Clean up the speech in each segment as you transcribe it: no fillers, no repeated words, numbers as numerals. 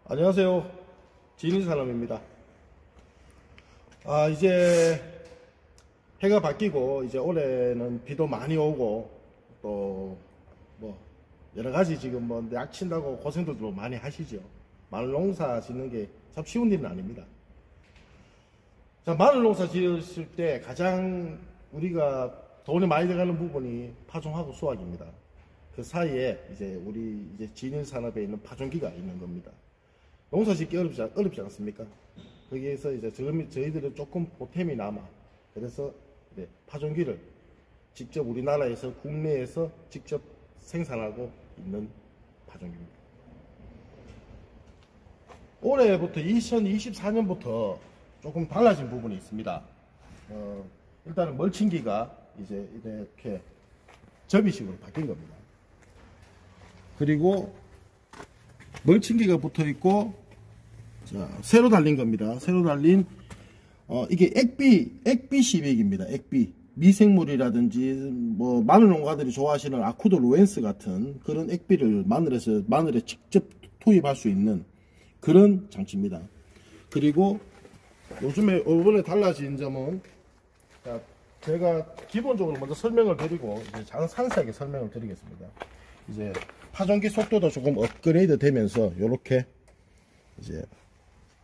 안녕하세요. 지인사람입니다. 이제 해가 바뀌고 이제 올해는 비도 많이 오고 또 뭐 여러가지 지금 뭐 약 친다고 고생들도 많이 하시죠. 마늘 농사 짓는 게 참 쉬운 일은 아닙니다. 자, 마늘 농사 지었을 때 가장 우리가 돈이 많이 들어가는 부분이 파종하고 수확입니다. 그 사이에 이제 우리 이제 진인산업에 있는 파종기가 있는 겁니다. 농사 짓기 어렵지 않습니까? 거기에서 이제 저희들은 조금 보탬이 남아. 그래서 파종기를 직접 우리나라에서 국내에서 직접 생산하고 있는 파종기입니다. 올해부터 2024년부터 조금 달라진 부분이 있습니다. 일단은 멀칭기가 이제 이렇게 접이식으로 바뀐 겁니다. 그리고 멀칭기가 붙어 있고, 자, 새로 달린 겁니다. 새로 달린, 이게 액비 시백입니다. 액비. 미생물이라든지, 뭐, 마늘 농가들이 좋아하시는 아쿠도 로엔스 같은 그런 액비를 마늘에 직접 투입할 수 있는 그런 장치입니다. 그리고 이번에 달라진 점은, 자, 제가 기본적으로 먼저 설명을 드리고, 이제 상세하게 설명을 드리겠습니다. 이제, 파종기 속도도 조금 업그레이드 되면서 요렇게 이제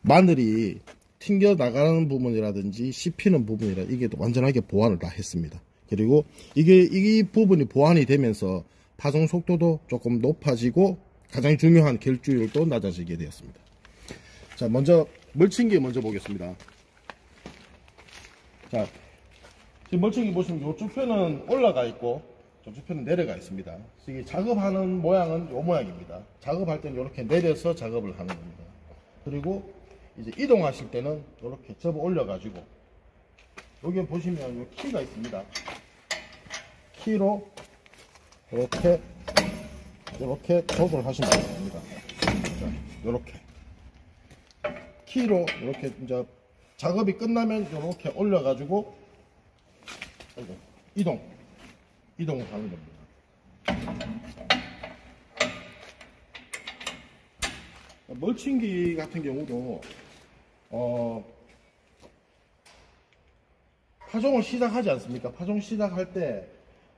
마늘이 튕겨 나가는 부분이라든지 씹히는 부분이라 이게 완전하게 보완을 다 했습니다. 그리고 이 부분이 보완이 되면서 파종 속도도 조금 높아지고 가장 중요한 결주율도 낮아지게 되었습니다. 자, 먼저 멀칭기 먼저 보겠습니다. 자, 지금 멀칭기 보시면 요쪽 편은 올라가 있고 저쪽 편은 내려가 있습니다. 이게 작업하는 모양은 이 모양입니다. 작업할 때는 이렇게 내려서 작업을 하는 겁니다. 그리고 이제 이동하실 때는 이렇게 접어 올려가지고 여기 보시면 이 키가 있습니다. 키로 이렇게 조절하시면 됩니다. 자, 이렇게 키로 이렇게 이제 작업이 끝나면 이렇게 올려가지고 이동을 하는 겁니다. 멀칭기 같은 경우도 파종을 시작하지 않습니까? 파종 시작할 때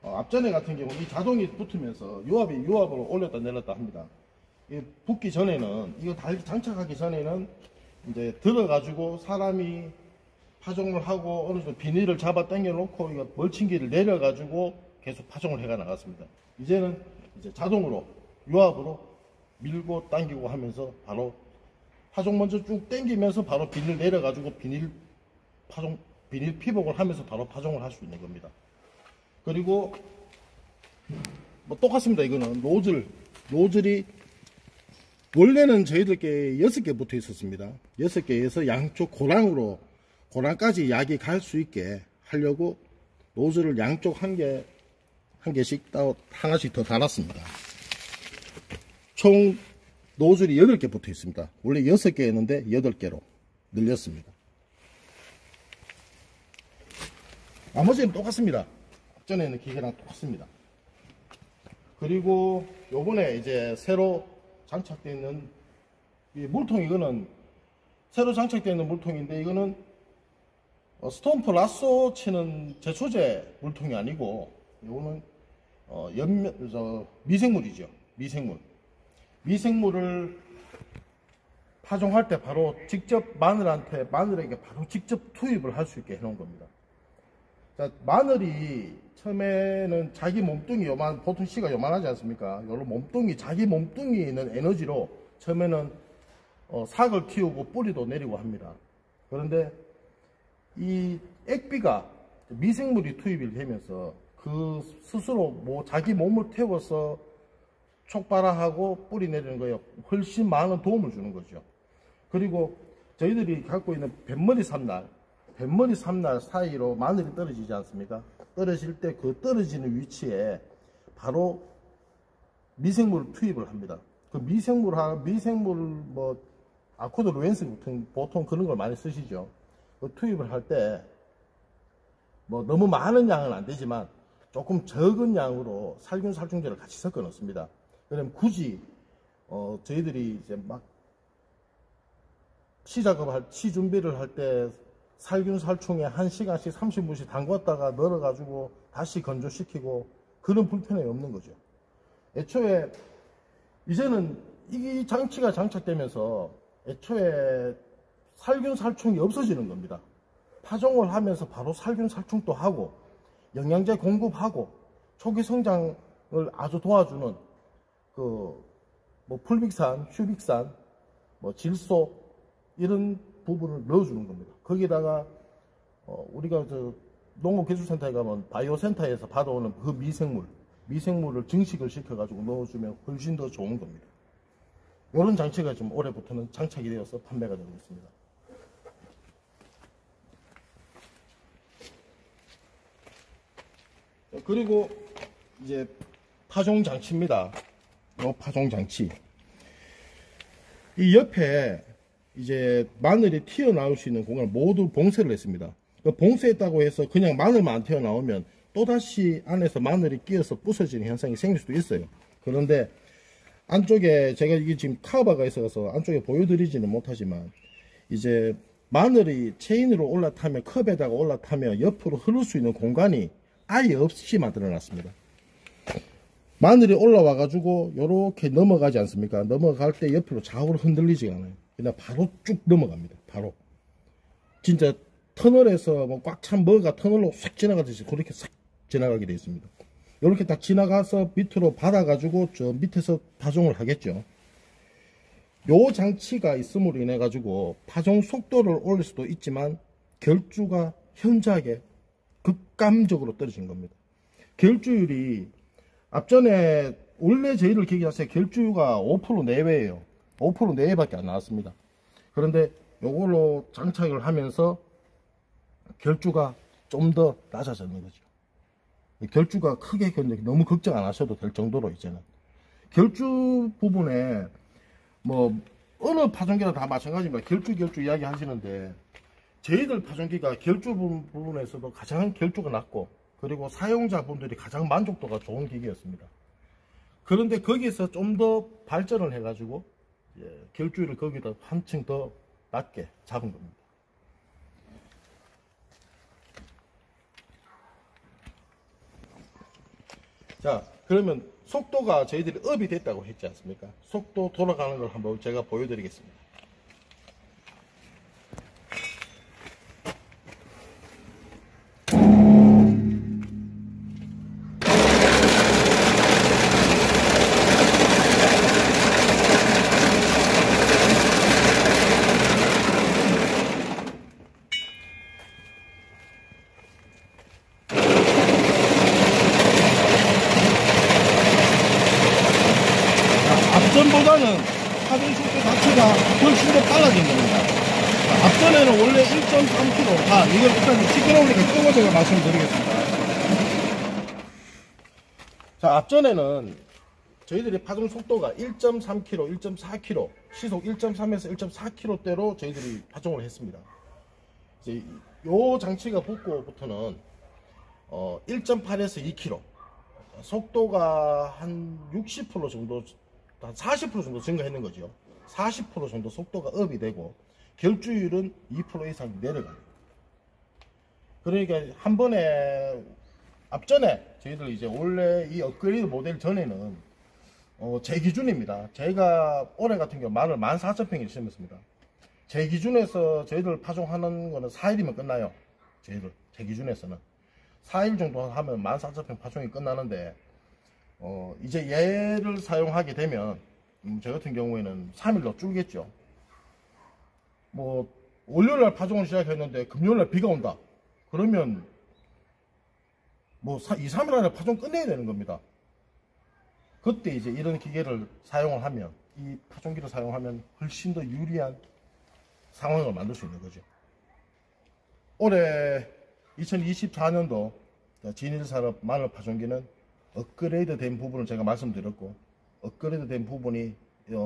앞전에 같은 경우 이 자동이 붙으면서 유압을 올렸다 내렸다 합니다. 붙기 전에는 이거 장착하기 전에는 이제 들어가지고 사람이 파종을 하고 어느 정도 비닐을 잡아 당겨 놓고 이거 멀칭기를 내려가지고 계속 파종을 해가 나갔습니다. 이제는 이제 자동으로 유압으로 밀고 당기고 하면서 바로 파종 먼저 쭉 당기면서 바로 비닐 내려가지고 비닐 피복을 하면서 바로 파종을 할 수 있는 겁니다. 그리고 뭐 똑같습니다. 이거는 노즐이 원래는 저희들께 6개 붙어 있었습니다. 6개에서 양쪽 고랑까지 약이 갈 수 있게 하려고 노즐을 양쪽 한 개씩 하나씩 더 달았습니다. 총 노즐이 8개 붙어 있습니다. 원래 6개였는데 8개로 늘렸습니다. 나머지는 똑같습니다. 앞전에 있는 기계랑 똑같습니다. 그리고 요번에 이제 새로 장착되어 있는 이 물통, 이거는 새로 장착되어 있는 물통인데 이거는 스톰프 라쏘 치는 제초제 물통이 아니고 이거는 미생물이죠. 미생물을 파종할 때 바로 직접 마늘에게 바로 직접 투입을 할 수 있게 해놓은 겁니다. 자, 마늘이 처음에는 자기 몸뚱이 보통 씨가 요만하지 않습니까? 요런 몸뚱이, 자기 몸뚱이에 있는 에너지로 처음에는 삭을 키우고 뿌리도 내리고 합니다. 그런데 이 액비가 미생물이 투입이 되면서 그 스스로 자기 몸을 태워서 촉발하고 뿌리 내리는 거에 훨씬 많은 도움을 주는 거죠. 그리고 저희들이 갖고 있는 뱃머리 삼날 사이로 마늘이 떨어지지 않습니까? 떨어질 때 그 떨어지는 위치에 바로 미생물을 투입을 합니다. 그 미생물 아코드 로엔스 같은 보통 그런 걸 많이 쓰시죠. 그 투입을 할 때 너무 많은 양은 안 되지만 조금 적은 양으로 살균 살충제를 같이 섞어 넣습니다. 그러면 굳이 저희들이 이제 막 시 준비를 할 때 살균 살충에 1시간씩 30분씩 담갔다가 널어가지고 다시 건조시키고 그런 불편함이 없는 거죠. 애초에 이제는 이 장치가 장착되면서 애초에 살균 살충이 없어지는 겁니다. 파종을 하면서 바로 살균 살충도 하고 영양제 공급하고 초기 성장을 아주 도와주는 뭐 풀빅산, 휴빅산, 뭐 질소 이런 부분을 넣어주는 겁니다. 거기다가 우리가 농업기술센터에 가면 바이오센터에서 받아오는 그 미생물을 증식을 시켜가지고 넣어주면 훨씬 더 좋은 겁니다. 이런 장치가 좀 올해부터는 장착이 되어서 판매가 되고 있습니다. 그리고 이제 파종 장치입니다. 이 파종 장치. 이 옆에 이제 마늘이 튀어나올 수 있는 공간을 모두 봉쇄를 했습니다. 봉쇄했다고 해서 그냥 마늘만 안 튀어나오면 또다시 안에서 마늘이 끼어서 부서지는 현상이 생길 수도 있어요. 그런데 안쪽에 제가 이게 지금 카바가 있어서 안쪽에 보여드리지는 못하지만 이제 마늘이 체인으로 올라타면 컵에다가 올라타면 옆으로 흐를 수 있는 공간이 아예 없이 만들어 놨습니다. 마늘이 올라와 가지고 이렇게 넘어가지 않습니까? 넘어갈 때 옆으로 좌우로 흔들리지가 않아요. 그냥 바로 쭉 넘어갑니다. 바로 진짜 터널에서 뭐 꽉 찬 뭐가 터널로 싹 지나가듯이 그렇게 싹 지나가게 되어 있습니다. 이렇게 딱 지나가서 밑으로 받아 가지고 저 밑에서 파종을 하겠죠. 요 장치가 있음으로 인해 가지고 파종 속도를 올릴 수도 있지만 결주가 현저하게 극감적으로 떨어진 겁니다. 결주율이 앞전에 원래 저희들 기기자체 결주가 5% 내외예요. 5% 내외밖에 안 나왔습니다. 그런데 요걸로 장착을 하면서 결주가 좀 더 낮아졌는 거죠. 결주가 크게 너무 걱정 안 하셔도 될 정도로 이제는 결주 부분에 뭐 어느 파종기나 다 마찬가지입니다. 결주 이야기 하시는데 저희들 파종기가 결주 부분에서도 가장 결주가 낮고 그리고 사용자분들이 가장 만족도가 좋은 기기였습니다. 그런데 거기서 좀 더 발전을 해가지고 결주를 거기다 한층 더 낮게 잡은 겁니다. 자, 그러면 속도가 저희들이 업이 됐다고 했지 않습니까? 속도 돌아가는 걸 한번 제가 보여드리겠습니다. 앞전보다는 파종 속도 자체가 훨씬 더 빨라진 겁니다. 앞전에는 원래 1.3km, 이걸 일단 시끄러우니까 끄고 제가 말씀드리겠습니다. 자, 앞전에는 저희들이 파종 속도가 1.3km, 1.4km, 시속 1.3에서 1.4km대로 저희들이 파종을 했습니다. 이제 요 장치가 붙고부터는 1.8에서 2km, 속도가 한 60% 정도, 한 40% 정도 증가했는 거죠. 40% 정도 속도가 업이 되고 결주율은 2% 이상 내려가요. 그러니까 한 번에 앞전에 저희들 이제 원래 이 업그레이드 모델 전에는 제 기준입니다. 제가 올해 같은 경우 마늘 14,000평을 심었습니다. 제 기준에서 저희들 파종하는 거는 4일이면 끝나요. 저희들 제 기준에서는 4일 정도 하면 14,000평 파종이 끝나는데 이제 얘를 사용하게 되면 저 같은 경우에는 3일로 줄겠죠. 뭐 월요일날 파종을 시작했는데 금요일날 비가 온다. 그러면 뭐 2, 3일 안에 파종 끝내야 되는 겁니다. 그때 이제 이런 기계를 사용을 하면, 이 파종기를 사용하면 훨씬 더 유리한 상황을 만들 수 있는 거죠. 올해 2024년도 진일산업 마늘 파종기는 업그레이드 된 부분을 제가 말씀드렸고, 업그레이드 된 부분이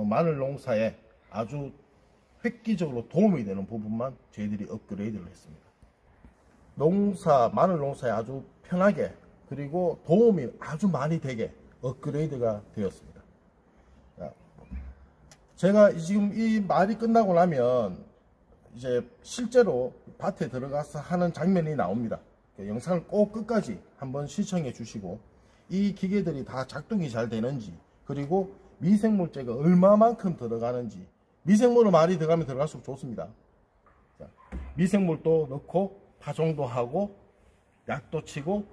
마늘 농사에 아주 획기적으로 도움이 되는 부분만 저희들이 업그레이드를 했습니다. 마늘 농사에 아주 편하게, 그리고 도움이 아주 많이 되게 업그레이드가 되었습니다. 제가 지금 이 말이 끝나고 나면 이제 실제로 밭에 들어가서 하는 장면이 나옵니다. 영상을 꼭 끝까지 한번 시청해 주시고, 이 기계들이 다 작동이 잘 되는지, 그리고 미생물제가 얼마만큼 들어가는지, 미생물을 많이 들어가면 들어갈수록 좋습니다. 자, 미생물도 넣고 파종도 하고 약도 치고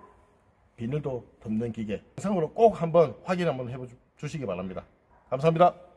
비늘도 덮는 기계, 영상으로 꼭 한번 확인 한번 해 주시기 바랍니다. 감사합니다.